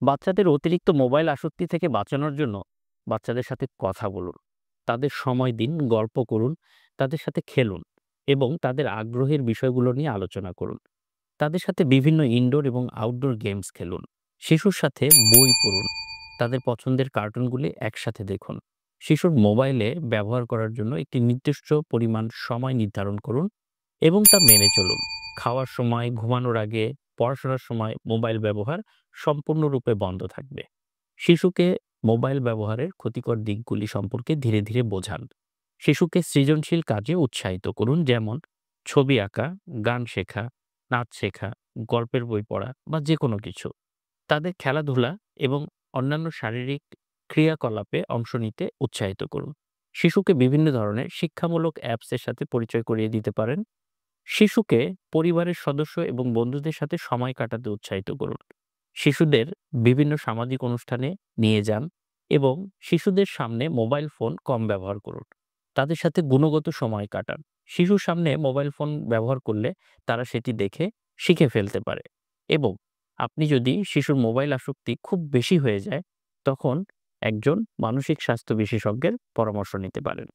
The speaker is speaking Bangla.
বাচ্চাদের অতিরিক্ত মোবাইল আসক্তি থেকে বাঁচানোর জন্য বাচ্চাদের সাথে কথা বলুন, তাদের সময় দিন, গল্প করুন, তাদের সাথে খেলুন এবং তাদের আগ্রহের বিষয়গুলো নিয়ে আলোচনা করুন। তাদের সাথে বিভিন্ন ইনডোর এবং আউটডোর গেমস খেলুন। শিশুর সাথে বই পড়ুন, তাদের পছন্দের কার্টুনগুলি একসাথে দেখুন। শিশুর মোবাইলে ব্যবহার করার জন্য একটি নির্দিষ্ট পরিমাণ সময় নির্ধারণ করুন এবং তা মেনে চলুন। খাওয়ার সময়, ঘুমানোর আগে, পড়াশোনার সময় মোবাইল ব্যবহার সম্পূর্ণরূপে বন্ধ থাকবে। শিশুকে মোবাইল ব্যবহারের ক্ষতিকর দিকগুলি সম্পর্কে ধীরে ধীরে বোঝান। শিশুকে সৃজনশীল কাজে উৎসাহিত করুন, যেমন ছবি আঁকা, গান শেখা, নাচ শেখা, গল্পের বই পড়া বা যেকোনো কিছু। তাদের খেলাধুলা এবং অন্যান্য শারীরিক ক্রিয়াকলাপে অংশ নিতে উৎসাহিত করুন। শিশুকে বিভিন্ন ধরনের শিক্ষামূলক অ্যাপসের সাথে পরিচয় করিয়ে দিতে পারেন। শিশুকে পরিবারের সদস্য এবং বন্ধুদের সাথে সময় কাটাতে উৎসাহিত করুন। শিশুদের বিভিন্ন সামাজিক অনুষ্ঠানে নিয়ে যান এবং শিশুদের সামনে মোবাইল ফোন কম ব্যবহার করুন। তাদের সাথে গুণগত সময় কাটান। শিশুর সামনে মোবাইল ফোন ব্যবহার করলে তারা সেটি দেখে শিখে ফেলতে পারে এবং আপনি যদি শিশুর মোবাইল আসক্তি খুব বেশি হয়ে যায়, তখন একজন মানসিক স্বাস্থ্য বিশেষজ্ঞের পরামর্শ নিতে পারেন।